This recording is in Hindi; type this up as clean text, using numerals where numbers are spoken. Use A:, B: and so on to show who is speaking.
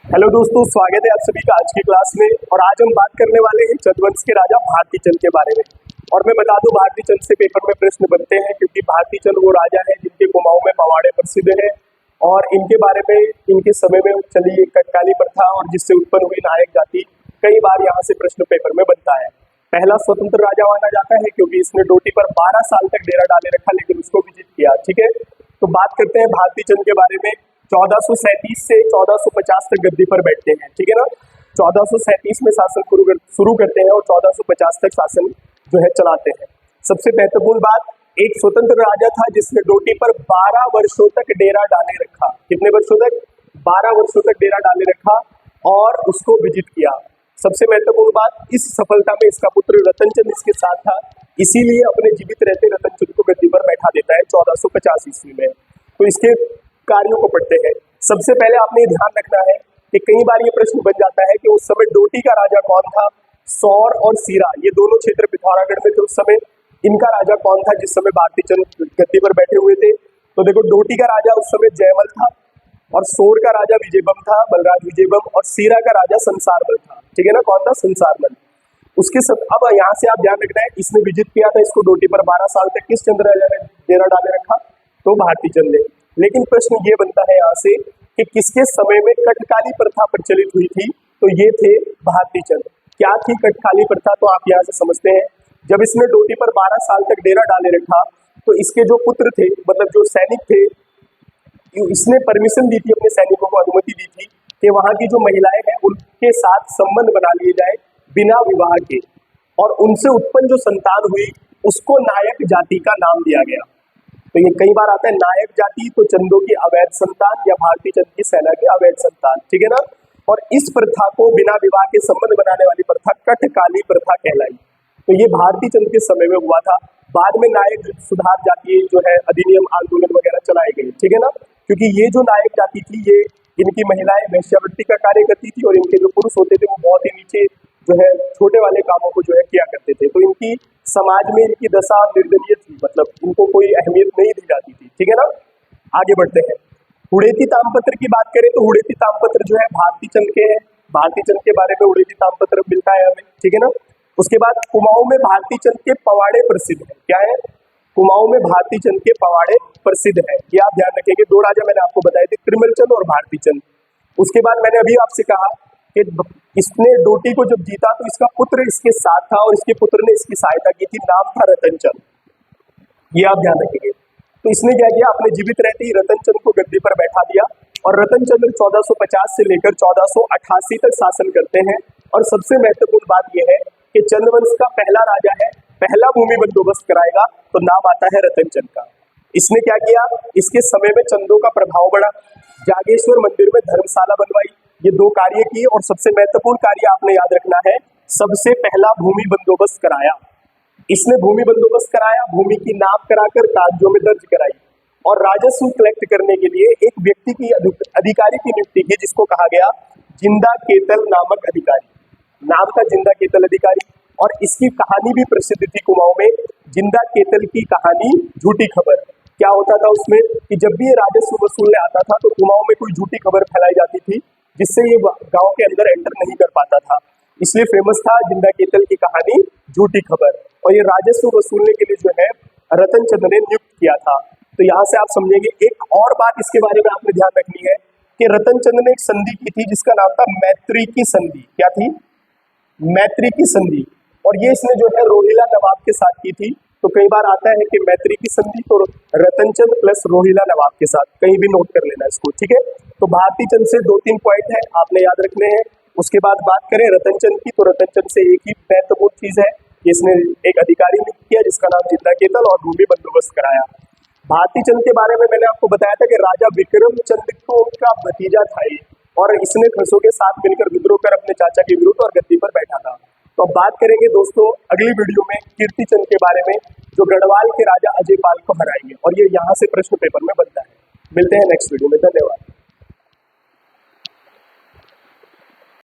A: हेलो दोस्तों, स्वागत है आप सभी का आज की क्लास में। और आज हम बात करने वाले हैं चंद्रवंश के राजा भारती चंद के बारे में। और मैं बता दूं, भारती चंद से पेपर में प्रश्न बनते हैं क्योंकि भारती चंद वो राजा है जिनके कुमाऊं में पवाड़े प्रसिद्ध है। और इनके बारे में, इनके समय में चली एक कटकाली प्रथा और जिससे उत्पन्न हुई नायक जाति, कई बार यहाँ से प्रश्न पेपर में बनता है। पहला स्वतंत्र राजा माना जाता है क्योंकि इसने डोटी पर 12 साल तक डेरा डाले रखा, लेकिन उसको विजित किया। ठीक है, तो बात करते हैं भारती चंद के बारे में। 1437 से 1450 तक गद्दी पर बैठते हैं। ठीक है ना, 1437 में शासन शुरू करते हैं और 1450 तक शासन जो है चलाते हैं। सबसे महत्वपूर्ण बात, एक स्वतंत्र राजा था जिसने डोटी पर 12 वर्षों तक डेरा डाले रखा। कितने वर्षों तक? 12 वर्षों तक डेरा डाले रखा और उसको विजित किया। सबसे महत्वपूर्ण बात, इस सफलता में इसका पुत्र रतनचंद इसके साथ था, इसीलिए अपने जीवित रहते रतनचंद को गद्दी पर बैठा देता है 1450 ईस्वी में। तो इसके कार्यों को पढ़ते हैं। सबसे पहले आपने ध्यान रखना है कि कई बार ये प्रश्न बन जाता है कि उस समय डोटी का राजा कौन था। सौर और सीरा, ये दोनों क्षेत्र पिथौरागढ़ में थे उस समय। इनका राजा कौन था जिस समय भारती चंद गद्दी पर बैठे हुए थे? तो देखो, डोटी का राजा उस समय जयमल था और सौर का राजा विजयबम था, बलराज विजयबम, और सीरा का राजा संसारमल था। ठीक है ना, कौन था? संसारमल। उसके सब अब यहाँ से आप ध्यान रखना है, इसने विजित किया था इसको डोटी पर 12 साल तक। किस चंद्र राजा ने डेरा डाले रखा? तो भारती चंद ने। लेकिन प्रश्न ये बनता है यहाँ से कि किसके समय में कटकाली प्रथा प्रचलित हुई थी? तो ये थे भारती चंद। क्या थी कटकाली प्रथा? तो आप यहाँ से समझते हैं। जब इसने डोटी पर 12 साल तक डेरा डाले रखा तो इसके जो पुत्र थे, मतलब जो सैनिक थे, इसने परमिशन दी थी, अपने सैनिकों को अनुमति दी थी कि वहां की जो महिलाएं हैं उनके साथ संबंध बना लिए जाए बिना विवाह के, और उनसे उत्पन्न जो संतान हुई उसको नायक जाति का नाम दिया गया। तो ये कई बार आता है नायक जाति, तो चंदों की अवैध संतान या भारती चंद की सेना की अवैध संतान। ठीक है ना, और इस प्रथा को बिना विवाह के संबंध बनाने वाली प्रथा कटकाली प्रथा कहलाई। तो ये भारती चंद के समय में हुआ था। बाद में नायक सुधार जाति जो है अधिनियम आंदोलन वगैरह चलाए गए। ठीक है ना, क्योंकि ये जो नायक जाति थी, ये इनकी महिलाएं वेश्यावृत्ति का कार्य करती थी और इनके जो पुरुष होते थे वो बहुत ही नीचे जो है छोटे वाले कामों को जो है किया करते थे। तो इनकी समाज में इनकी दशा निर्दयनीय थी, मतलब इनको कोई अहमियत नहीं दी जाती थी। ठीक है ना, आगे बढ़ते हैं। हुड़ेती तामपत्र की बात करें तो हुड़ेती तामपत्र जो है भारती चंद के हैं। भारती चंद के बारे में हुड़ेती तामपत्र मिलता है हमें। ठीक है ना, उसके बाद कुमाऊं में भारती चंद के पवाड़े प्रसिद्ध है। क्या है? कुमाऊं में भारती चंद के पवाड़े प्रसिद्ध है। ये आप ध्यान रखेंगे। दो राजा मैंने आपको बताए थे, त्रिमल चंद और भारती चंद। उसके बाद मैंने अभी आपसे कहा कि इसने डोटी को जब जीता तो इसका पुत्र इसके साथ था और इसके पुत्र ने इसकी सहायता की थी, नाम था रतनचंद। ये आप ध्यान रखेंगे। तो इसने क्या किया, अपने जीवित रहते ही रतनचंद को गद्दी पर बैठा दिया और रतनचंद 1450 से लेकर 1488 तक शासन करते हैं। और सबसे महत्वपूर्ण बात यह है कि चंद्रवंश का पहला राजा है, पहला भूमि बंदोबस्त कराएगा तो नाम आता है रतनचंद का। इसने क्या किया, इसके समय में चंदों का प्रभाव बढ़ा, जागेश्वर मंदिर में धर्मशाला बनवाई, ये दो कार्य किए। और सबसे महत्वपूर्ण कार्य आपने याद रखना है, सबसे पहला भूमि बंदोबस्त कराया। इसने भूमि बंदोबस्त कराया, भूमि की नाप कराकर कागजों में दर्ज कराई और राजस्व कलेक्ट करने के लिए एक व्यक्ति की अधिकारी की नियुक्ति की जिसको कहा गया जिंदा केतल नामक अधिकारी। नाम था जिंदा केतल अधिकारी। और इसकी कहानी भी प्रसिद्ध थी कुमाऊं में, जिंदा केतल की कहानी झूठी खबर। क्या होता था उसमें कि जब भी ये राजस्व वसूलने आता था तो कुमाऊं में कोई झूठी खबर फैलाई जाती थी जिससे ये गांव के अंदर एंटर नहीं कर पाता था। इसलिए फेमस था जिंदा केतल की कहानी झूठी खबर। और ये राजस्व वसूलने के लिए जो है रतनचंद ने नियुक्त किया था। तो यहाँ से आप समझेंगे। एक और बात इसके बारे में आपने ध्यान रखनी है कि रतनचंद ने एक संधि की थी जिसका नाम था मैत्री की संधि। क्या थी? मैत्री की संधि। और ये इसने जो है रोहिला नवाब के साथ की थी। तो कई बार आता है कि मैत्री की संधि तो रतनचंद प्लस रोहिला नवाब के साथ, कहीं भी नोट कर लेना इसको। ठीक है, तो भारती चंद से 2-3 पॉइंट है आपने याद रखने हैं। उसके बाद बात करें रतनचंद की, तो रतनचंद से एक ही महत्वपूर्ण चीज है कि इसने एक अधिकारी नियुक्त किया जिसका नाम जिंदा केतल और भूमि बंदोबस्त कराया। भारती चंद के बारे में मैंने आपको बताया था कि राजा विक्रम चंद को उनका भतीजा था ये, और इसने खसों के साथ मिलकर विद्रोह कर अपने चाचा के विरुद्ध और गद्दी पर बैठा था। तो अब बात करेंगे दोस्तों अगली वीडियो में कीर्ति चंद के बारे में, जो गढ़वाल के राजा अजय पाल को हराएंगे, और ये यहाँ से प्रश्न पेपर में बनता है। मिलते हैं नेक्स्ट वीडियो में। धन्यवाद।